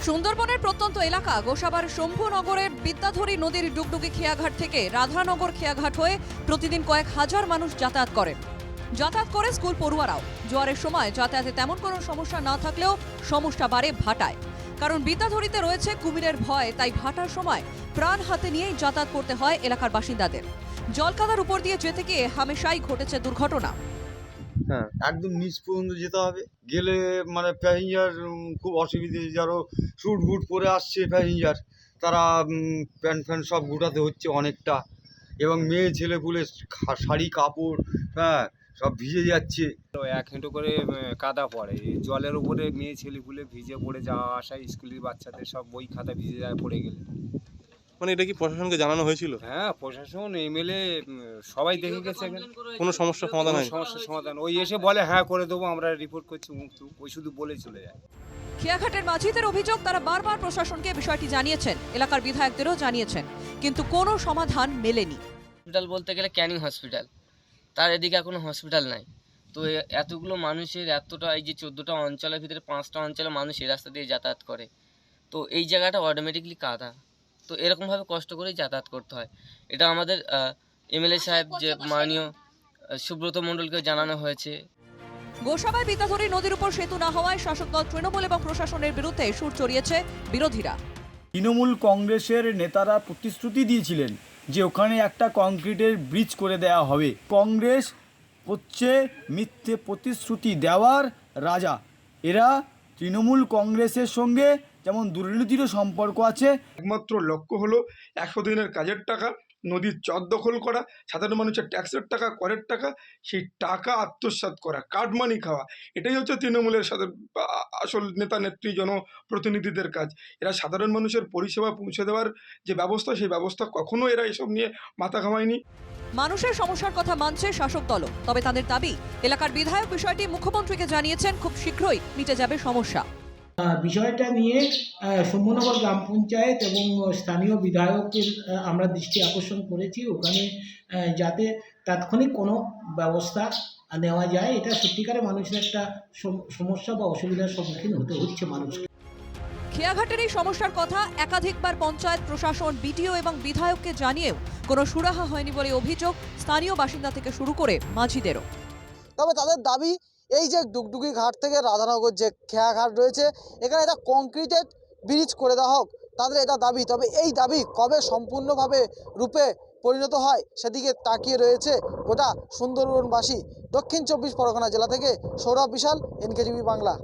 সুন্দরবনের প্রত্যন্ত এলাকা গোসাবার শম্ভুনগরের বিদ্যাধরী নদীর ডুগডুগি খেয়াঘাট থেকে রাধানগর খেয়াঘাট হয়ে প্রতিদিন কয়েক হাজার মানুষ যাতায়াত করে স্কুল পড়ুয়ারাও। জোয়ারের সময় যাতায়াতে তেমন কোনো সমস্যা না থাকলেও সমস্যা বাড়ে ভাটায়। কারণ বিদ্যাধরীতে রয়েছে কুমিরের ভয়, তাই ভাটার সময় প্রাণ হাতে নিয়েই যাতায়াত করতে হয় এলাকার বাসিন্দাদের। জলকাদার উপর দিয়ে যেতে গিয়ে হামেশাই ঘটেছে দুর্ঘটনা। হ্যাঁ, একদম নিচ পর্যন্ত যেতে হবে, গেলে মানে প্যাসেঞ্জার খুব অসুবিধে। যারা স্যুট বুট পরে আসছে প্যাসেঞ্জার, তারা প্যান্ট ফ্যান্ট সব গোটাতে হচ্ছে অনেকটা, এবং মেয়ে ছেলেপুলে শাড়ি কাপড় সব ভিজে যাচ্ছে। 1 হেঁটো করে কাদা পড়ে, এই জলের উপরে মেয়ে ছেলেপুলে ভিজে পড়ে যাওয়া আসা, স্কুলের বাচ্চাদের সব বই খাতা ভিজে যায় পড়ে গেলে। মানে এটা কি প্রশাসনকে জানানো হয়েছিল? হ্যাঁ, প্রশাসন এমএলএ সবাই দেখে গেছে। কোনো সমস্যার সমাধান হয়? সমস্যার সমাধান ওই এসে বলে হ্যাঁ করে দেবো, আমরা রিপোর্ট করছি, ওই শুধু বলে চলে যায়। খেয়াঘাটের মাঝিদের অভিযোগ, তারা বারবার প্রশাসনকে বিষয়টি জানিয়েছেন, এলাকার বিধায়কদেরও জানিয়েছেন, কিন্তু কোনো সমাধান মেলেনি। হসপিটাল বলতে গেলে ক্যানিং হসপিটাল, তার এদিকে কোনো হসপিটাল নাই। তো এতগুলো মানুষের এতটা, এই যে 14টা অঞ্চলের ভিতরে 5টা অঞ্চলের মানুষ এই রাস্তা দিয়ে যাতায়াত করে, তো এই জায়গাটা অটোমেটিকলি কাদা, তো এরকমভাবে কষ্ট করেই যাতায়াত করতে হয়। এটা আমাদের এমএলএ সাহেব যে মাননীয় সুব্রত মণ্ডলকে জানানো হয়েছে। গোসাবায় বিদ্যাধরী নদীর উপর সেতু না হওয়ায় শাসক দল তৃণমূল এবং প্রশাসনের বিরুদ্ধে সুর চড়িয়েছে বিরোধীরা। তৃণমূল কংগ্রেসের নেতারা প্রতিশ্রুতি দিয়েছিলেন যে ওখানে একটা কংক্রিটের ব্রিজ করে দেওয়া হবে। কংগ্রেস হচ্ছে মিথ্যে প্রতিশ্রুতি দেওয়ার রাজা। এরা তৃণমূল কংগ্রেসের সঙ্গে যেমন দুর্নীতিরও সম্পর্ক আছে। একমাত্র লক্ষ্য হলো 100 দিনের কাজের টাকা, নদীর চর দখল করা, সাধারণ মানুষের ট্যাক্সের টাকা, করের টাকা, সেই টাকা আত্মসাৎ করা, কাটমানি খাওয়া। এটাই হচ্ছে তৃণমূলের সাথে আসল নেতা নেত্রী জনপ্রতিনিধিদের কাজ। এরা সাধারণ মানুষের পরিষেবা পৌঁছে দেওয়ার যে ব্যবস্থা, সেই ব্যবস্থা কখনো এরা এসব নিয়ে মাথা ঘামায়নি। মানুষের সমস্যার কথা মানছে শাসক দলও, তবে তাদের দাবি, এলাকার বিধায়ক বিষয়টি মুখ্যমন্ত্রীকে জানিয়েছেন, খুব শীঘ্রই মিটে যাবে সমস্যা। বিষয়টা নিয়ে শম্ভুনগর গ্রাম পঞ্চায়েত এবং স্থানীয় বিধায়কের আমরা দৃষ্টি আকর্ষণ করেছি, ওখানে যাতে তাৎক্ষণিক কোনো ব্যবস্থা নেওয়া যায়। এটা সত্যিকারে মানুষের একটা সমস্যা বা অসুবিধার সম্মুখীন হতে হচ্ছে মানুষকে। খেয়াঘাটের এই সমস্যার কথা একাধিকবার পঞ্চায়েত প্রশাসন, বিডিও এবং বিধায়ককে জানিয়েও কোনো সুরাহা হয়নি বলে অভিযোগ স্থানীয় বাসিন্দা থেকে শুরু করে মাঝিদেরও। তবে তাদের দাবি, এই যে ডুগডুগি ঘাট থেকে রাধানগর যে খেয়াঘাট রয়েছে, এখানে এটা কংক্রিটেড ব্রিজ করে দেওয়া হোক, তাদের এটা দাবি। তবে এই দাবি কবে সম্পূর্ণভাবে রূপে পরিণত হয় সেদিকে তাকিয়ে রয়েছে গোটা সুন্দরবনবাসী। দক্ষিণ 24 পরগনা জেলা থেকে সৌরভ বিশাল, NKTV বাংলা।